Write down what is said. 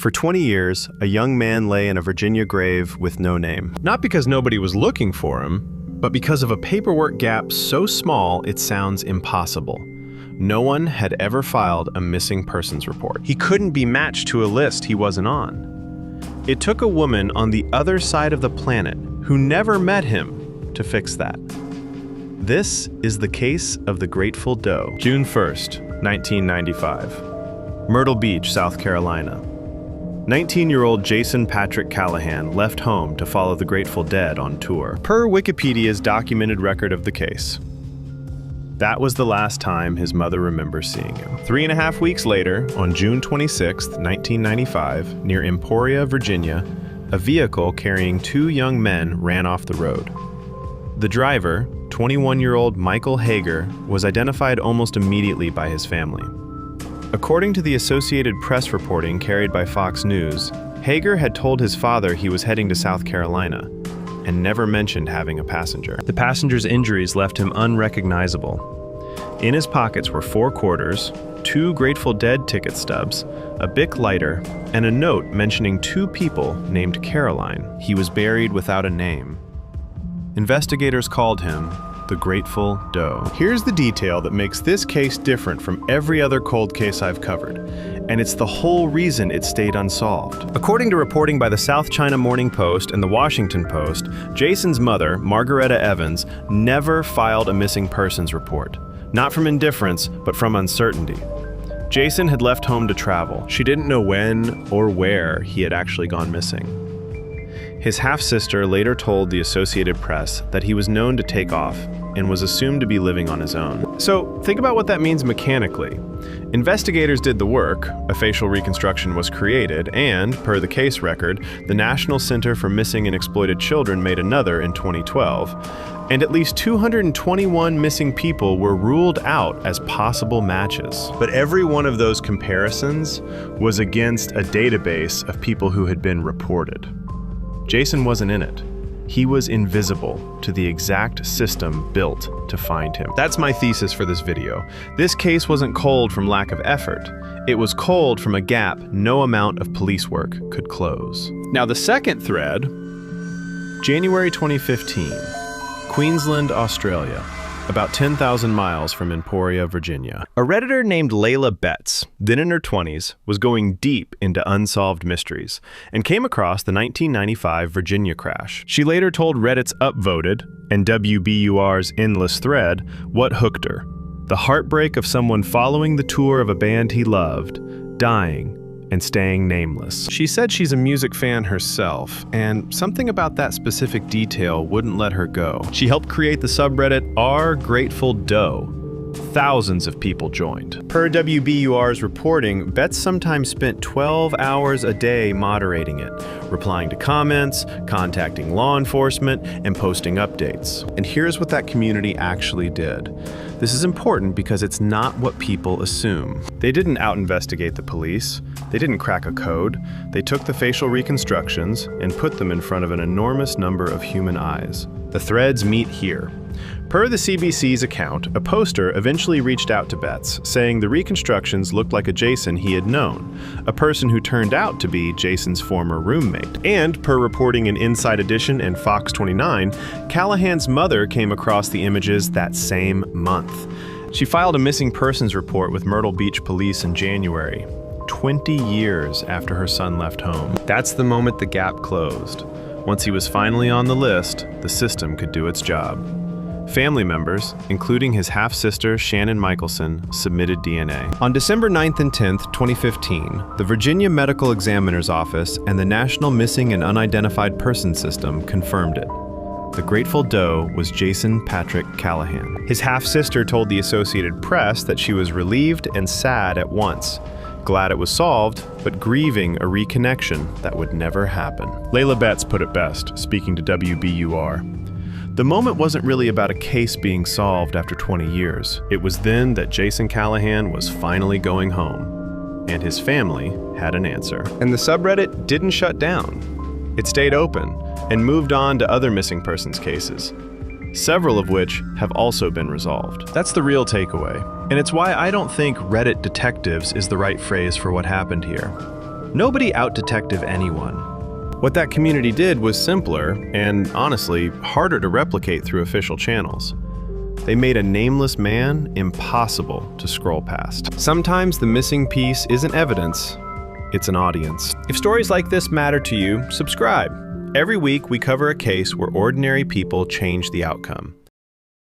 For 20 years, a young man lay in a Virginia grave with no name. Not because nobody was looking for him, but because of a paperwork gap so small it sounds impossible. No one had ever filed a missing persons report. He couldn't be matched to a list he wasn't on. It took a woman on the other side of the planet who never met him to fix that. This is the case of the Grateful Doe. June 1st, 1995. Myrtle Beach, South Carolina. 19-year-old Jason Patrick Callahan left home to follow the Grateful Dead on tour, per Wikipedia's documented record of the case. That was the last time his mother remembers seeing him. 3.5 weeks later, on June 26, 1995, near Emporia, Virginia, a vehicle carrying 2 young men ran off the road. The driver, 21-year-old Michael Hager, was identified almost immediately by his family. According to the Associated Press reporting carried by Fox News, Hager had told his father he was heading to South Carolina and never mentioned having a passenger. The passenger's injuries left him unrecognizable. In his pockets were 4 quarters, 2 Grateful Dead ticket stubs, a Bic lighter, and a note mentioning 2 people named Caroline. He was buried without a name. Investigators called him the Grateful Doe. Here's the detail that makes this case different from every other cold case I've covered, and it's the whole reason it stayed unsolved. According to reporting by the South China Morning Post and the Washington Post, Jason's mother, Margaretta Evans, never filed a missing persons report. Not from indifference, but from uncertainty. Jason had left home to travel. She didn't know when or where he had actually gone missing. His half-sister later told the Associated Press that he was known to take off and was assumed to be living on his own. So think about what that means mechanically. Investigators did the work, a facial reconstruction was created, and, per the case record, the National Center for Missing and Exploited Children made another in 2012, and at least 221 missing people were ruled out as possible matches. But every one of those comparisons was against a database of people who had been reported. Jason wasn't in it. He was invisible to the exact system built to find him. That's my thesis for this video. This case wasn't cold from lack of effort. It was cold from a gap no amount of police work could close. Now the second thread, January 2015, Queensland, Australia, about 10,000 miles from Emporia, Virginia. A Redditor named Layla Betts, then in her 20s, was going deep into unsolved mysteries and came across the 1995 Virginia crash. She later told Reddit's Upvoted and WBUR's Endless Thread what hooked her: the heartbreak of someone following the tour of a band he loved, dying, and staying nameless. She said she's a music fan herself, and something about that specific detail wouldn't let her go. She helped create the subreddit r Grateful Doe. Thousands of people joined. Per WBUR's reporting, Betts sometimes spent 12 hours a day moderating it, replying to comments, contacting law enforcement, and posting updates. And here's what that community actually did. This is important because it's not what people assume. They didn't out-investigate the police. They didn't crack a code. They took the facial reconstructions and put them in front of an enormous number of human eyes. The threads meet here. Per the CBC's account, a poster eventually reached out to Betts, saying the reconstructions looked like a Jason he had known, a person who turned out to be Jason's former roommate. And per reporting in Inside Edition and Fox 29, Callahan's mother came across the images that same month. She filed a missing persons report with Myrtle Beach police in January, 20 years after her son left home. That's the moment the gap closed. Once he was finally on the list, the system could do its job. Family members, including his half-sister Shannon Michelson, submitted DNA. On December 9th and 10th, 2015, the Virginia Medical Examiner's Office and the National Missing and Unidentified Persons System confirmed it. The Grateful Doe was Jason Patrick Callahan. His half-sister told the Associated Press that she was relieved and sad at once, glad it was solved, but grieving a reconnection that would never happen. Layla Betts put it best, speaking to WBUR. The moment wasn't really about a case being solved after 20 years. It was then that Jason Callahan was finally going home, and his family had an answer. And the subreddit didn't shut down. It stayed open and moved on to other missing persons cases, several of which have also been resolved. That's the real takeaway, and it's why I don't think Reddit detectives is the right phrase for what happened here. Nobody out-detective anyone. What that community did was simpler and, honestly, harder to replicate through official channels. They made a nameless man impossible to scroll past. Sometimes the missing piece isn't evidence, it's an audience. If stories like this matter to you, subscribe. Every week we cover a case where ordinary people change the outcome.